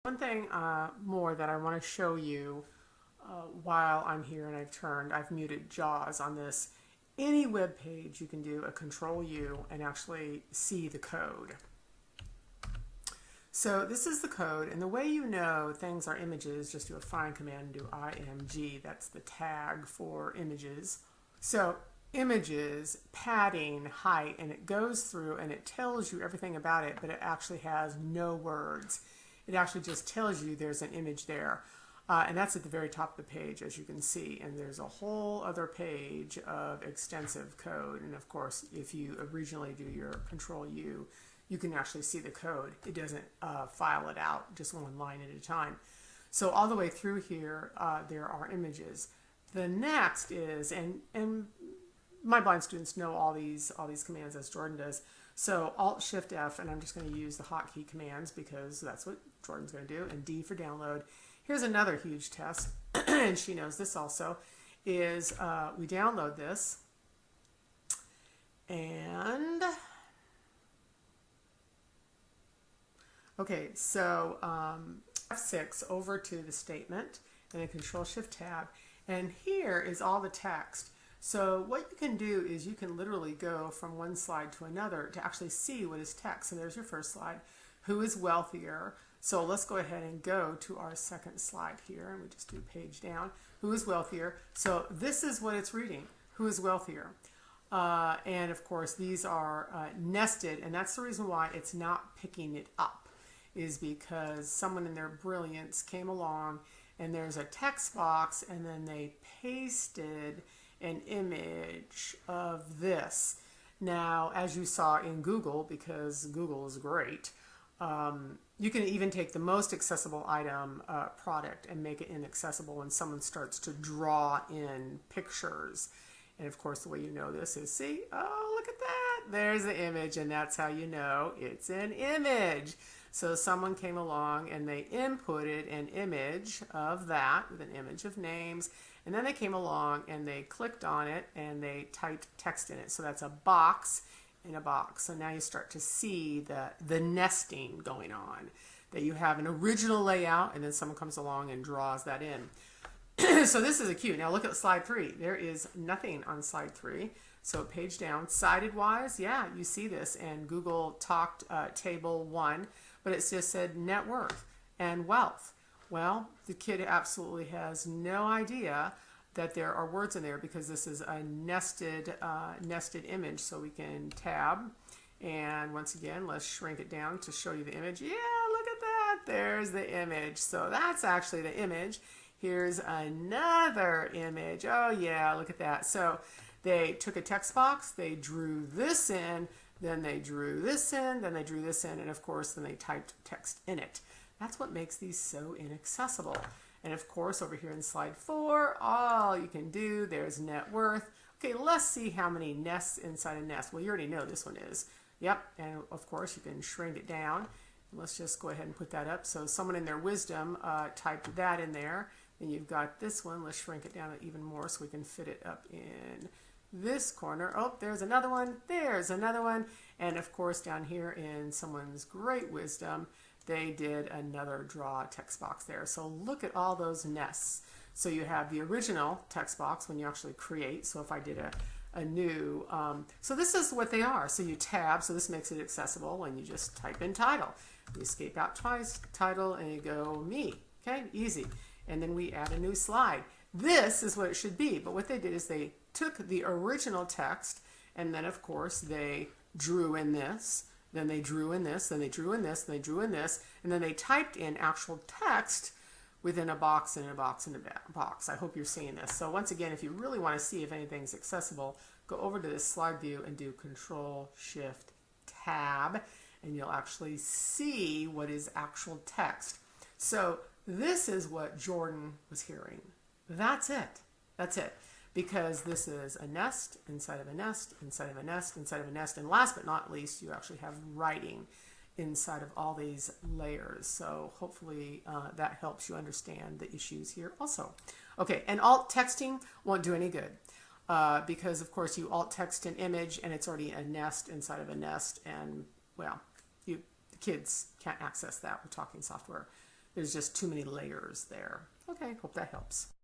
One thing more that I want to show you while I'm here and I've muted JAWS on this. Any web page you can do a Control U and actually see the code. So this is the code, and the way you know things are images, just do a find command and do img. That's the tag for images. So images, padding, height, and it goes through and it tells you everything about it, but it actually has no words. It actually just tells you there's an image there. And that's at the very top of the page, as you can see. And there's a whole other page of extensive code. And of course, if you originally do your Control U, you can actually see the code. It doesn't file it out just one line at a time. So all the way through here, there are images. The next is, and my blind students know all these commands as Jordan does. So Alt-Shift-F, and I'm just going to use the hotkey commands because that's what Jordan's going to do, and D for download. Here's another huge test, and she knows this also, is we download this, and okay, so F6 over to the statement, and then Control-Shift-Tab, and here is all the text. So what you can do is you can literally go from one slide to another to actually see what is text. So there's your first slide. Who is wealthier? So let's go ahead and go to our second slide here, and we just do page down. Who is wealthier? So this is what it's reading. Who is wealthier? And of course these are nested, and that's the reason why it's not picking it up, is because someone in their brilliance came along and there's a text box and then they pasted an image of this. Now, as you saw in Google, because Google is great, you can even take the most accessible item product and make it inaccessible when someone starts to draw in pictures. And of course, the way you know this is, see, oh, look at that. There's the image, and that's how you know it's an image. So someone came along and they inputted an image of that with an image of names, and then they came along and they clicked on it and they typed text in it. So that's a box in a box. So now you start to see the nesting going on, that you have an original layout and then someone comes along and draws that in. So this is a cute. Now look at slide 3. There is nothing on slide 3. So page down, cited wise, yeah, you see this, and Google talked table 1, but it just said net worth and wealth. Well, the kid absolutely has no idea that there are words in there because this is a nested image. So we can tab, and once again, let's shrink it down to show you the image. Yeah, look at that. There's the image. So that's actually the image. Here's another image. Oh yeah, look at that. So they took a text box, they drew this in, then they drew this in, then they drew this in, and of course then they typed text in it. That's what makes these so inaccessible. And of course over here in slide 4, all you can do, there's net worth. Okay, let's see how many nests inside a nest. Well, you already know this one is. Yep, and of course you can shrink it down. Let's just go ahead and put that up. So someone in their wisdom typed that in there. Then you've got this one. Let's shrink it down even more so we can fit it up in this corner. Oh, there's another one. There's another one. And of course down here in someone's great wisdom, they did another draw text box there. So look at all those nests. So you have the original text box when you actually create. So if I did a new, so this is what they are. So you tab, so this makes it accessible, and you just type in title. You escape out twice, title, and you go me. Okay, easy. And then we add a new slide. This is what it should be, but what they did is they took the original text, and then of course they drew in this, then they drew in this, then they drew in this, then they drew in this, and then they typed in actual text within a box and a box and a box. I hope you're seeing this. So once again, if you really want to see if anything's accessible, go over to this slide view and do Control-Shift-Tab, and you'll actually see what is actual text. So this is what Jordan was hearing. That's it. That's it. Because this is a nest inside of a nest, inside of a nest, inside of a nest. And last but not least, you actually have writing inside of all these layers. So hopefully that helps you understand the issues here also. Okay, and alt texting won't do any good because of course you alt text an image and it's already a nest inside of a nest, and well, the kids can't access that with talking software. there's just too many layers there. Okay, hope that helps.